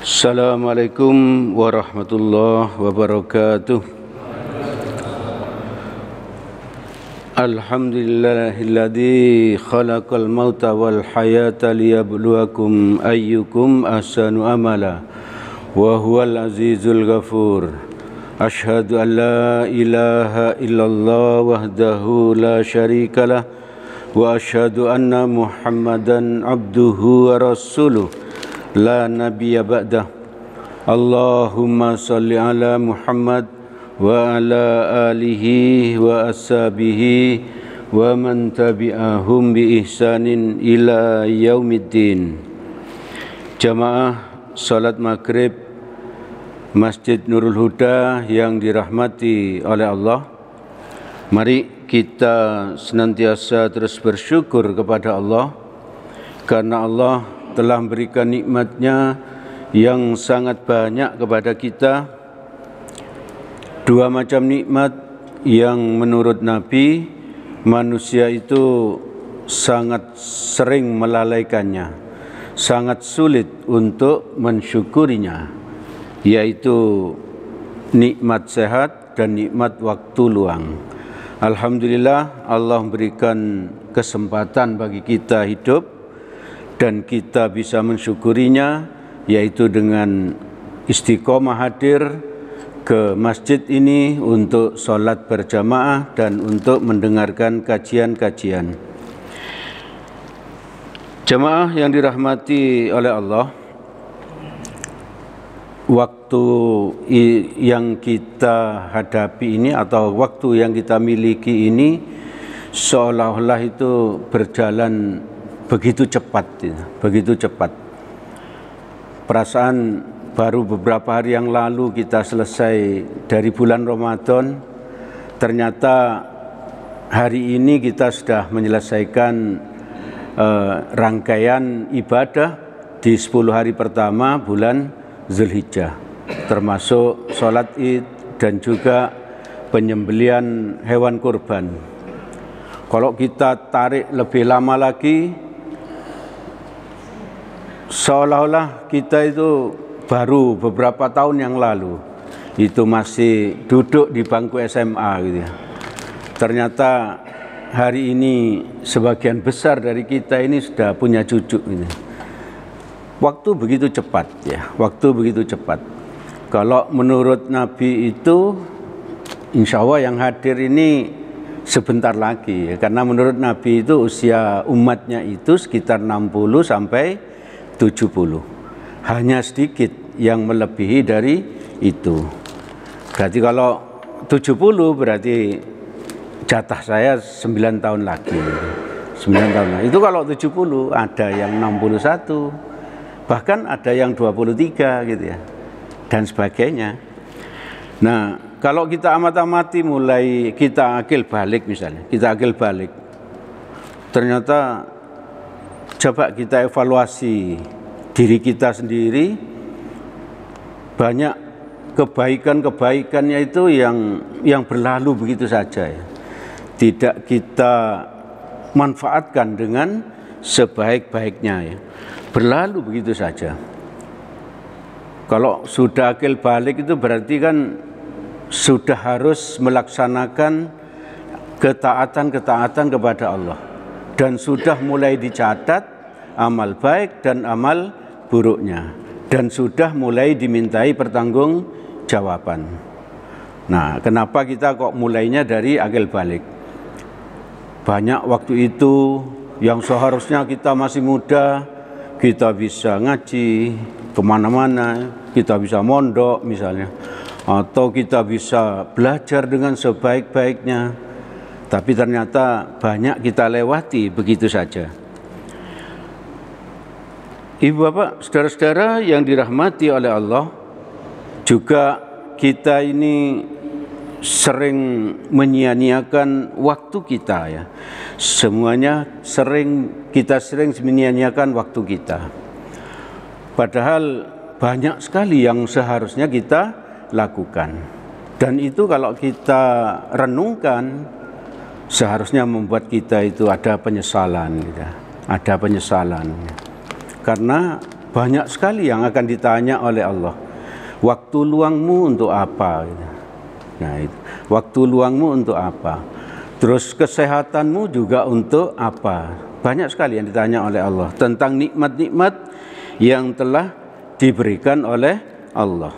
Assalamualaikum warahmatullahi wabarakatuh. Alhamdulillahilladzi khalaqal mauta wal hayata liyabluwakum ayyukum ahsanu amala wa huwal azizul ghafur. Asyhadu an la ilaha illallah wahdahu la syarikalah wa asyhadu anna Muhammadan abduhu wa rasuluh la nabiyya ba'dah. Allahumma salli ala Muhammad wa ala alihi wa ashabihi wa man tabi'ahum bi ihsanin ila yaumiddin. Jamaah salat maghrib Masjid Nurul Huda yang dirahmati oleh Allah, mari kita senantiasa terus bersyukur kepada Allah karena Allah telah memberikan nikmat-Nya yang sangat banyak kepada kita. Dua macam nikmat yang menurut Nabi manusia itu sangat sering melalaikannya, sangat sulit untuk mensyukurinya, yaitu nikmat sehat dan nikmat waktu luang. Alhamdulillah, Allah memberikan kesempatan bagi kita hidup dan kita bisa mensyukurinya, yaitu dengan istiqomah hadir ke masjid ini untuk sholat berjamaah dan untuk mendengarkan kajian-kajian. Jamaah yang dirahmati oleh Allah, waktu yang kita hadapi ini atau waktu yang kita miliki ini seolah-olah itu berjalan begitu cepat, begitu cepat. Perasaan baru beberapa hari yang lalu kita selesai dari bulan Ramadan, ternyata hari ini kita sudah menyelesaikan rangkaian ibadah di 10 hari pertama bulan Zulhijjah, termasuk sholat id dan juga penyembelihan hewan kurban. Kalau kita tarik lebih lama lagi, seolah-olah kita itu baru beberapa tahun yang lalu itu masih duduk di bangku SMA gitu ya. Ternyata hari ini sebagian besar dari kita ini sudah punya cucu gitu. Waktu begitu cepat ya, waktu begitu cepat. Kalau menurut Nabi itu insya Allah yang hadir ini sebentar lagi ya, karena menurut Nabi itu usia umatnya itu sekitar 60 sampai 70. Hanya sedikit yang melebihi dari itu. Berarti kalau 70 berarti jatah saya 9 tahun lagi. 9 tahun lagi. Itu kalau 70, ada yang 61, bahkan ada yang 23 gitu ya. Dan sebagainya. Nah, kalau kita amat-amati mulai kita akil balik misalnya, kita akil balik. Ternyata coba kita evaluasi diri kita sendiri, banyak kebaikan-kebaikannya itu yang berlalu begitu saja ya. Tidak kita manfaatkan dengan sebaik-baiknya ya. Berlalu begitu saja. Kalau sudah akil balik itu berarti kan sudah harus melaksanakan ketaatan-ketaatan kepada Allah. Dan sudah mulai dicatat amal baik dan amal buruknya, dan sudah mulai dimintai pertanggungjawaban. Nah, kenapa kita kok mulainya dari akil balik? Banyak waktu itu yang seharusnya kita masih muda, kita bisa ngaji kemana-mana, kita bisa mondok misalnya, atau kita bisa belajar dengan sebaik-baiknya. Tapi ternyata banyak kita lewati begitu saja. Ibu bapak, saudara-saudara yang dirahmati oleh Allah, juga kita ini sering menyia-nyiakan waktu kita ya. Kita sering menyia-nyiakan waktu kita. Padahal banyak sekali yang seharusnya kita lakukan. Dan itu kalau kita renungkan, seharusnya membuat kita itu ada penyesalan gitu. Ada penyesalan. Karena banyak sekali yang akan ditanya oleh Allah. Waktu luangmu untuk apa? Nah, itu. Waktu luangmu untuk apa? Terus kesehatanmu juga untuk apa? Banyak sekali yang ditanya oleh Allah tentang nikmat-nikmat yang telah diberikan oleh Allah.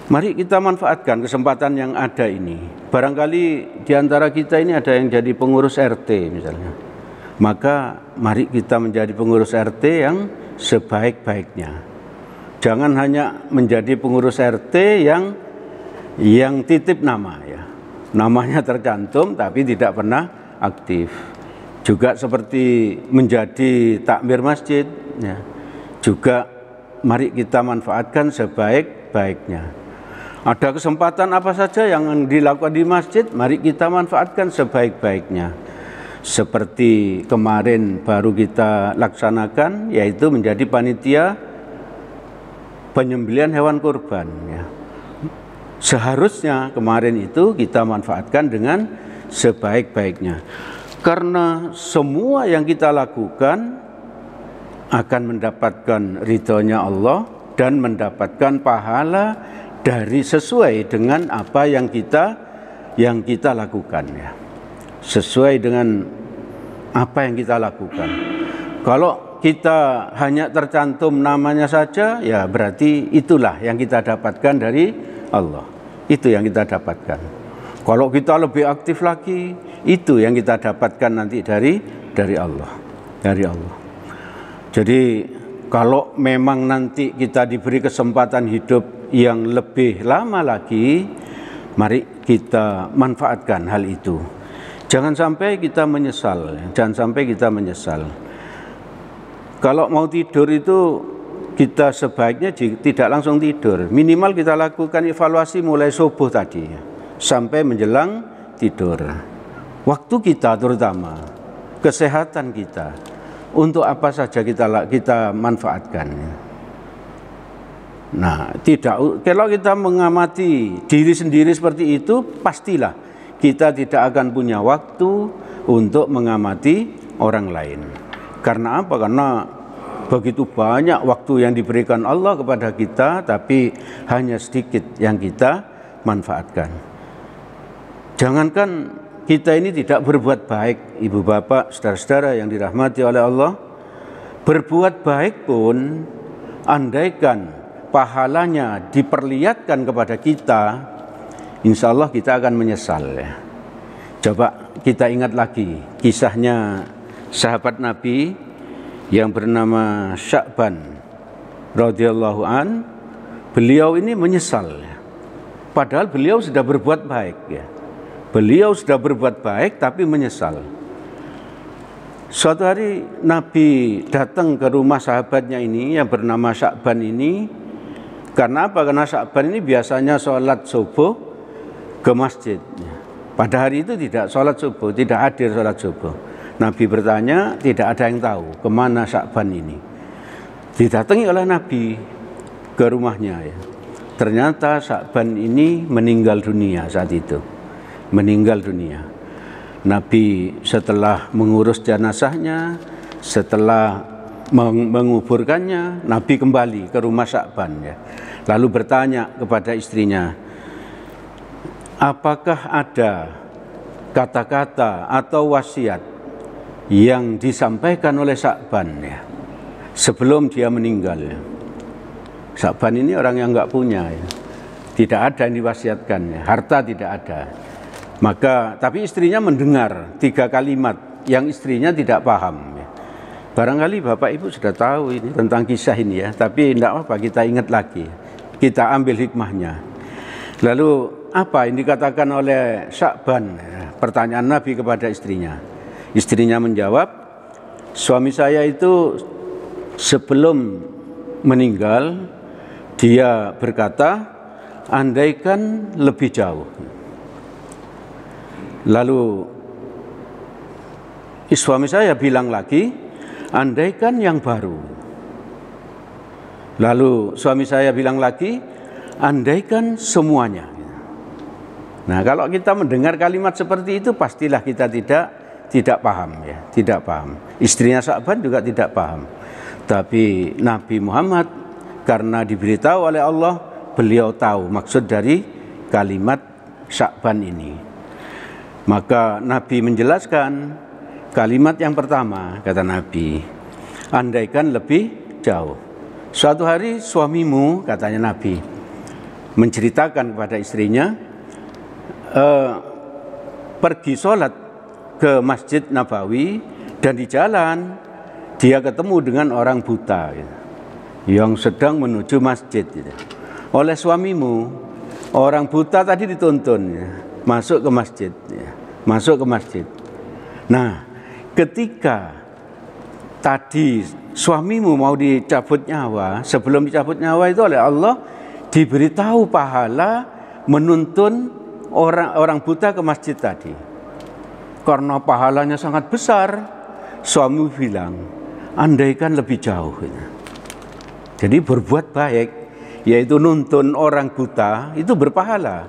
Mari kita manfaatkan kesempatan yang ada ini. Barangkali di antara kita ini ada yang jadi pengurus RT misalnya. Maka mari kita menjadi pengurus RT yang sebaik-baiknya. Jangan hanya menjadi pengurus RT yang titip nama ya. Namanya tercantum tapi tidak pernah aktif. Juga seperti menjadi takmir masjid ya. Juga mari kita manfaatkan sebaik-baiknya. Ada kesempatan apa saja yang dilakukan di masjid, mari kita manfaatkan sebaik-baiknya. Seperti kemarin baru kita laksanakan, yaitu menjadi panitia penyembelihan hewan kurban ya. Seharusnya kemarin itu kita manfaatkan dengan sebaik-baiknya. Karena semua yang kita lakukan akan mendapatkan ridhonya Allah dan mendapatkan pahala dari sesuai dengan apa yang kita lakukan ya. Sesuai dengan apa yang kita lakukan. Kalau kita hanya tercantum namanya saja, ya berarti itulah yang kita dapatkan dari Allah. Itu yang kita dapatkan. Kalau kita lebih aktif lagi, itu yang kita dapatkan nanti dari Allah. Dari Allah. Jadi kalau memang nanti kita diberi kesempatan hidup yang lebih lama lagi, mari kita manfaatkan hal itu. Jangan sampai kita menyesal. Jangan sampai kita menyesal. Kalau mau tidur itu kita sebaiknya tidak langsung tidur. Minimal kita lakukan evaluasi mulai subuh tadi sampai menjelang tidur. Waktu kita terutama, kesehatan kita, untuk apa saja kita manfaatkan. Nah, kalau kita mengamati diri sendiri seperti itu, pastilah kita tidak akan punya waktu untuk mengamati orang lain. Karena apa? Karena begitu banyak waktu yang diberikan Allah kepada kita, tapi hanya sedikit yang kita manfaatkan. Jangankan kita ini tidak berbuat baik, ibu bapak, saudara-saudara yang dirahmati oleh Allah, berbuat baik pun, andaikan pahalanya diperlihatkan kepada kita, insya Allah kita akan menyesal ya. Coba kita ingat lagi kisahnya sahabat Nabi yang bernama Sya'ban radhiyallahu an. Beliau ini menyesal ya. Padahal beliau sudah berbuat baik ya. Beliau sudah berbuat baik tapi menyesal. Suatu hari Nabi datang ke rumah sahabatnya ini yang bernama Sya'ban ini. Karena apa? Karena Sya'ban ini biasanya sholat subuh ke masjid. Pada hari itu tidak sholat subuh, tidak hadir sholat subuh. Nabi bertanya, tidak ada yang tahu kemana Sya'ban ini. Didatangi oleh Nabi ke rumahnya ya. Ternyata Sya'ban ini meninggal dunia saat itu. Meninggal dunia. Nabi setelah mengurus jenazahnya, setelah menguburkannya, Nabi kembali ke rumah Sya'ban ya. Lalu bertanya kepada istrinya, apakah ada kata-kata atau wasiat yang disampaikan oleh Sya'ban ya, sebelum dia meninggal ya. Sya'ban ini orang yang enggak punya ya. Tidak ada yang diwasiatkan ya. Harta tidak ada. Maka tapi istrinya mendengar 3 kalimat yang istrinya tidak paham ya. Barangkali Bapak Ibu sudah tahu ini tentang kisah ini ya, tapi tidak apa, kita ingat lagi. Kita ambil hikmahnya. Lalu apa yang dikatakan oleh Sya'ban? Pertanyaan Nabi kepada istrinya. Istrinya menjawab, suami saya itu sebelum meninggal dia berkata, andaikan lebih jauh. Lalu suami saya bilang lagi, andaikan yang baru. Lalu suami saya bilang lagi, andaikan semuanya. Nah, kalau kita mendengar kalimat seperti itu, pastilah kita tidak paham ya, tidak paham. Istrinya Sya'ban juga tidak paham. Tapi Nabi Muhammad karena diberitahu oleh Allah, beliau tahu maksud dari kalimat Sya'ban ini. Maka Nabi menjelaskan kalimat yang pertama, kata Nabi, andaikan lebih jauh. Suatu hari suamimu, katanya Nabi, menceritakan kepada istrinya, pergi sholat ke Masjid Nabawi, dan di jalan dia ketemu dengan orang buta yang sedang menuju masjid. Oleh suamimu, orang buta tadi dituntun masuk ke masjid, masuk ke masjid. Nah, ketika tadi suamimu mau dicabut nyawa, sebelum dicabut nyawa itu oleh Allah diberitahu pahala menuntun orang buta ke masjid tadi. Karena pahalanya sangat besar, suami bilang, andaikan lebih jauh. Jadi berbuat baik, yaitu nuntun orang buta, itu berpahala.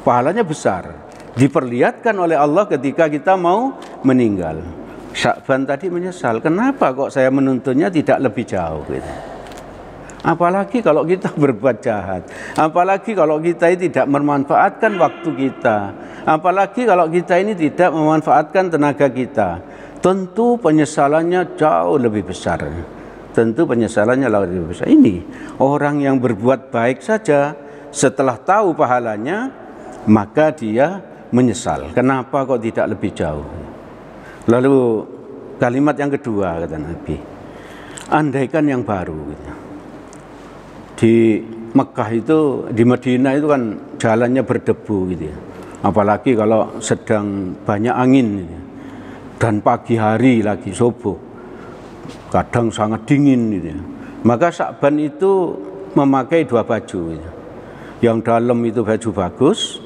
Pahalanya besar, diperlihatkan oleh Allah ketika kita mau meninggal. Sya'ban tadi menyesal, kenapa kok saya menuntunnya tidak lebih jauh gitu. Apalagi kalau kita berbuat jahat, apalagi kalau kita ini tidak memanfaatkan waktu kita, apalagi kalau kita ini tidak memanfaatkan tenaga kita, tentu penyesalannya jauh lebih besar. Tentu penyesalannya lebih besar. Ini orang yang berbuat baik saja setelah tahu pahalanya, maka dia menyesal. Kenapa kok tidak lebih jauh? Lalu kalimat yang kedua, kata Nabi, andaikan yang baru. Di Mekah itu, di Madinah itu kan jalannya berdebu gitu ya. Apalagi kalau sedang banyak angin gitu. Dan pagi hari lagi subuh, kadang sangat dingin gitu ya. Maka Sya'ban itu memakai dua baju gitu. Yang dalam itu baju bagus,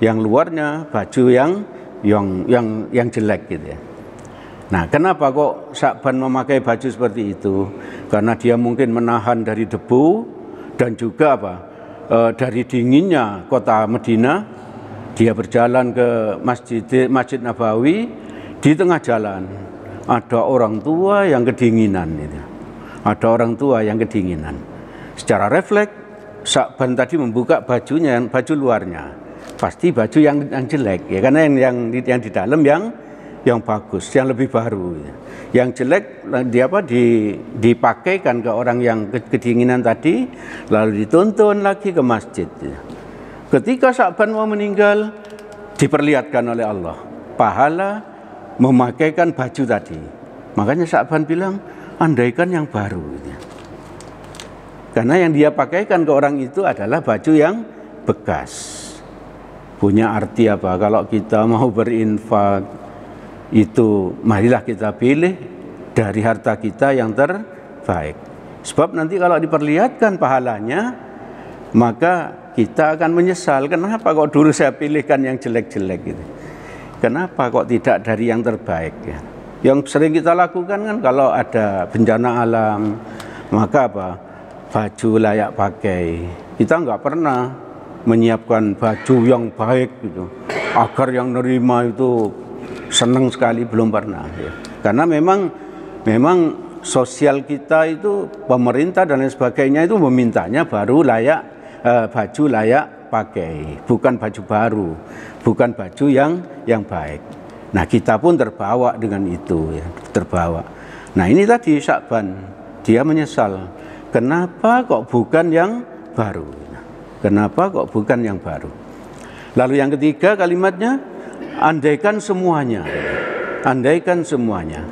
yang luarnya baju yang jelek gitu ya. Nah, kenapa kok Sya'ban memakai baju seperti itu? Karena dia mungkin menahan dari debu dan juga dari dinginnya kota Madinah. Dia berjalan ke Masjid Nabawi, di tengah jalan ada orang tua yang kedinginan gitu. Ada orang tua yang kedinginan. Secara refleks Sya'ban tadi membuka bajunya, baju luarnya. Pasti baju yang jelek ya, karena yang di dalam yang bagus, yang lebih baru. Yang jelek dipakaikan ke orang yang kedinginan tadi, lalu dituntun lagi ke masjid. Ketika Sya'ban mau meninggal, diperlihatkan oleh Allah pahala memakaikan baju tadi. Makanya Sya'ban bilang, andaikan yang baru. Karena yang dia pakaikan ke orang itu adalah baju yang bekas. Punya arti apa? Kalau kita mau berinfak, itu marilah kita pilih dari harta kita yang terbaik. Sebab nanti kalau diperlihatkan pahalanya, maka kita akan menyesal. Kenapa kok dulu saya pilihkan yang jelek-jelek gitu? Kenapa kok tidak dari yang terbaik ya? Yang sering kita lakukan kan kalau ada bencana alam, maka baju layak pakai. Kita nggak pernah menyiapkan baju yang baik gitu, agar yang nerima itu senang sekali, belum pernah ya. Karena memang sosial kita itu, pemerintah dan lain sebagainya itu memintanya baju layak pakai, bukan baju baru, bukan baju yang baik. Nah, kita pun terbawa dengan itu ya, terbawa. Nah, ini tadi Sya'ban, dia menyesal, kenapa kok bukan yang baru? Kenapa kok bukan yang baru? Lalu yang ketiga kalimatnya, andaikan semuanya. Andaikan semuanya.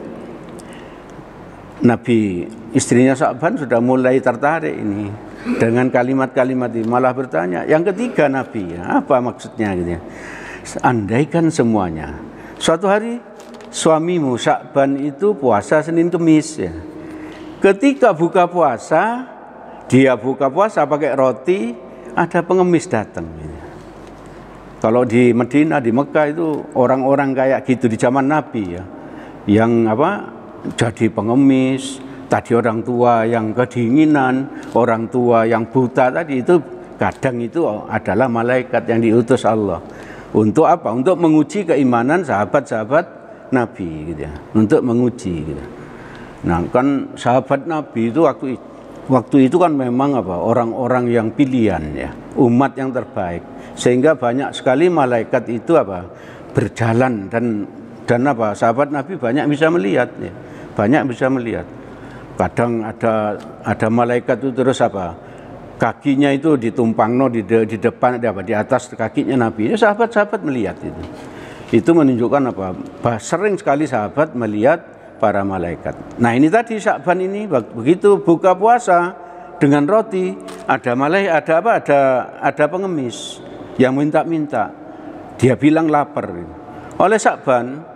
Nabi, istrinya Sya'ban sudah mulai tertarik ini dengan kalimat-kalimat ini, malah bertanya. Yang ketiga Nabi, apa maksudnya gitu ya? Andaikan semuanya. Suatu hari suamimu Sya'ban itu puasa Senin Kemis ya. Ketika buka puasa, dia buka puasa pakai roti, ada pengemis datang. Kalau di Madinah, di Mekah itu orang-orang kayak gitu di zaman Nabi ya, yang jadi pengemis, tadi orang tua yang kedinginan, orang tua yang buta tadi itu kadang itu adalah malaikat yang diutus Allah. Untuk apa? Untuk menguji keimanan sahabat-sahabat Nabi gitu ya. Untuk menguji gitu. Nah, kan sahabat Nabi itu waktu itu kan memang orang-orang yang pilihan ya, umat yang terbaik. Sehingga banyak sekali malaikat itu berjalan dan sahabat Nabi banyak bisa melihat ya. Banyak bisa melihat. Kadang ada malaikat itu terus kakinya itu ditumpangno di depan di atas kakinya Nabi. Ya, sahabat-sahabat melihat itu. Itu menunjukkan sering sekali sahabat melihat para malaikat. Nah, ini tadi Sya'ban ini begitu buka puasa dengan roti, ada pengemis yang minta-minta. Dia bilang lapar. Oleh Sya'ban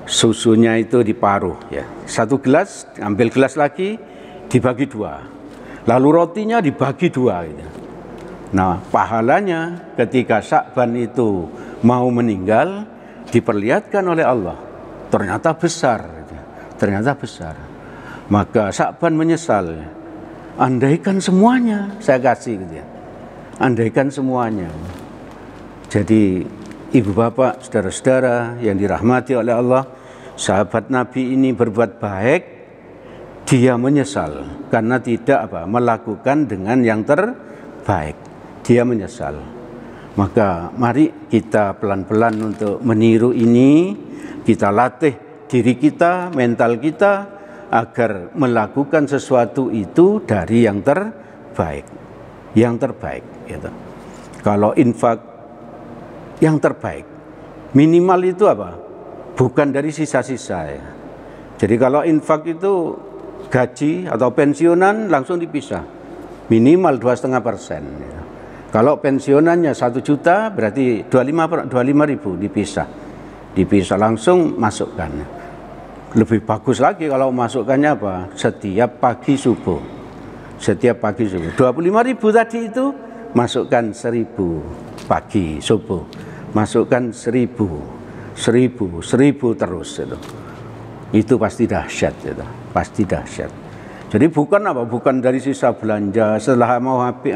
susunya itu diparuh ya. Satu gelas, ambil gelas lagi dibagi dua. Lalu rotinya dibagi dua gitu. Nah, pahalanya ketika Sya'ban itu mau meninggal diperlihatkan oleh Allah. Ternyata besar. Ternyata besar. Maka Sya'ban menyesal. Andaikan semuanya saya kasih gitu ya. Andaikan semuanya. Jadi ibu bapak, saudara-saudara yang dirahmati oleh Allah, sahabat Nabi ini berbuat baik, dia menyesal karena tidak melakukan dengan yang terbaik. Dia menyesal. Maka mari kita pelan-pelan untuk meniru ini, kita latih diri kita, mental kita agar melakukan sesuatu itu dari yang terbaik. Yang terbaik gitu. Kalau infak yang terbaik, minimal itu bukan dari sisa-sisa ya. Jadi kalau infak itu gaji atau pensiunan langsung dipisah, minimal 2,5%. Ya. Kalau pensiunannya 1 juta berarti 25.000 dipisah langsung masukkan. Lebih bagus lagi kalau masukkannya setiap pagi subuh. Setiap pagi subuh 25.000 tadi itu masukkan 1.000 pagi subuh. Masukkan 1.000 terus itu. Itu pasti dahsyat itu. Pasti dahsyat. Jadi bukan dari sisa belanja setelah mau habis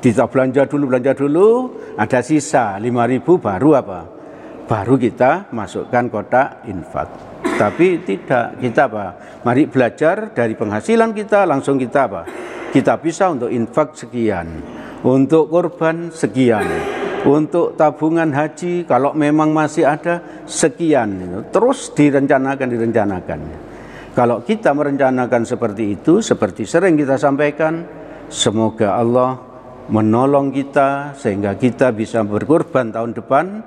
kita belanja dulu ada sisa 5.000 baru kita masukkan kotak infak. Tapi tidak, kita mari belajar dari penghasilan kita langsung kita kita bisa untuk infak sekian, untuk korban sekian, untuk tabungan haji kalau memang masih ada sekian, terus direncanakan. Kalau kita merencanakan seperti itu, seperti sering kita sampaikan, semoga Allah menolong kita sehingga kita bisa berkorban tahun depan,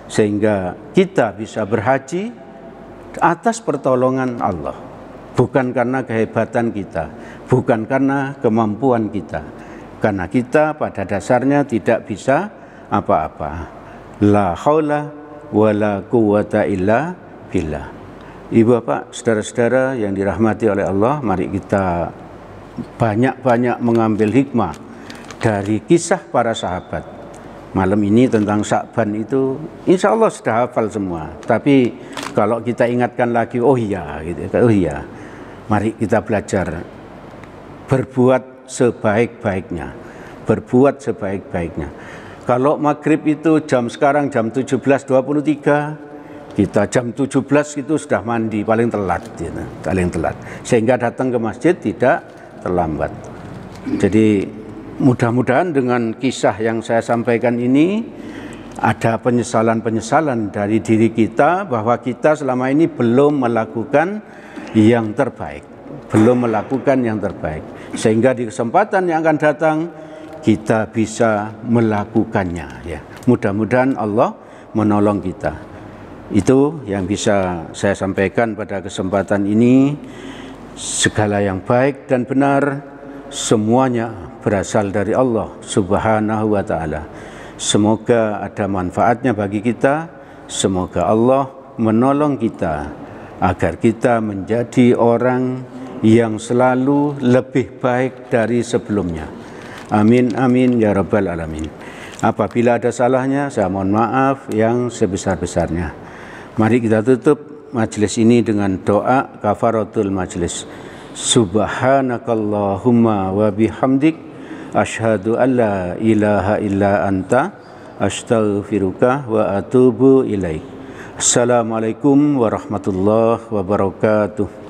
sehingga kita bisa berhaji atas pertolongan Allah. Bukan karena kehebatan kita, bukan karena kemampuan kita, karena kita pada dasarnya tidak bisa apa-apa. La haula wala quwata illa billah. Ibu bapak, saudara-saudara yang dirahmati oleh Allah, mari kita banyak-banyak mengambil hikmah dari kisah para sahabat. Malam ini tentang Sya'ban itu insya Allah sudah hafal semua. Tapi kalau kita ingatkan lagi, oh iya, mari kita belajar berbuat sebaik-baiknya. Berbuat sebaik-baiknya. Kalau maghrib itu sekarang jam 17.23, kita jam 17 itu sudah mandi paling telat, paling telat. Sehingga datang ke masjid tidak terlambat. Jadi mudah-mudahan dengan kisah yang saya sampaikan ini ada penyesalan-penyesalan dari diri kita bahwa kita selama ini belum melakukan yang terbaik. Belum melakukan yang terbaik. Sehingga di kesempatan yang akan datang kita bisa melakukannya ya. Mudah-mudahan Allah menolong kita. Itu yang bisa saya sampaikan pada kesempatan ini. Segala yang baik dan benar semuanya berasal dari Allah Subhanahu wa ta'ala. Semoga ada manfaatnya bagi kita. Semoga Allah menolong kita agar kita menjadi orang yang selalu lebih baik dari sebelumnya. Amin amin ya rabbal alamin. Apabila ada salahnya saya mohon maaf yang sebesar-besarnya. Mari kita tutup majelis ini dengan doa kafaratul majelis. Subhanakallahumma wa bihamdik asyhadu an la ilaha illa anta astaghfiruka wa atubu ilaik. Assalamualaikum warahmatullahi wabarakatuh.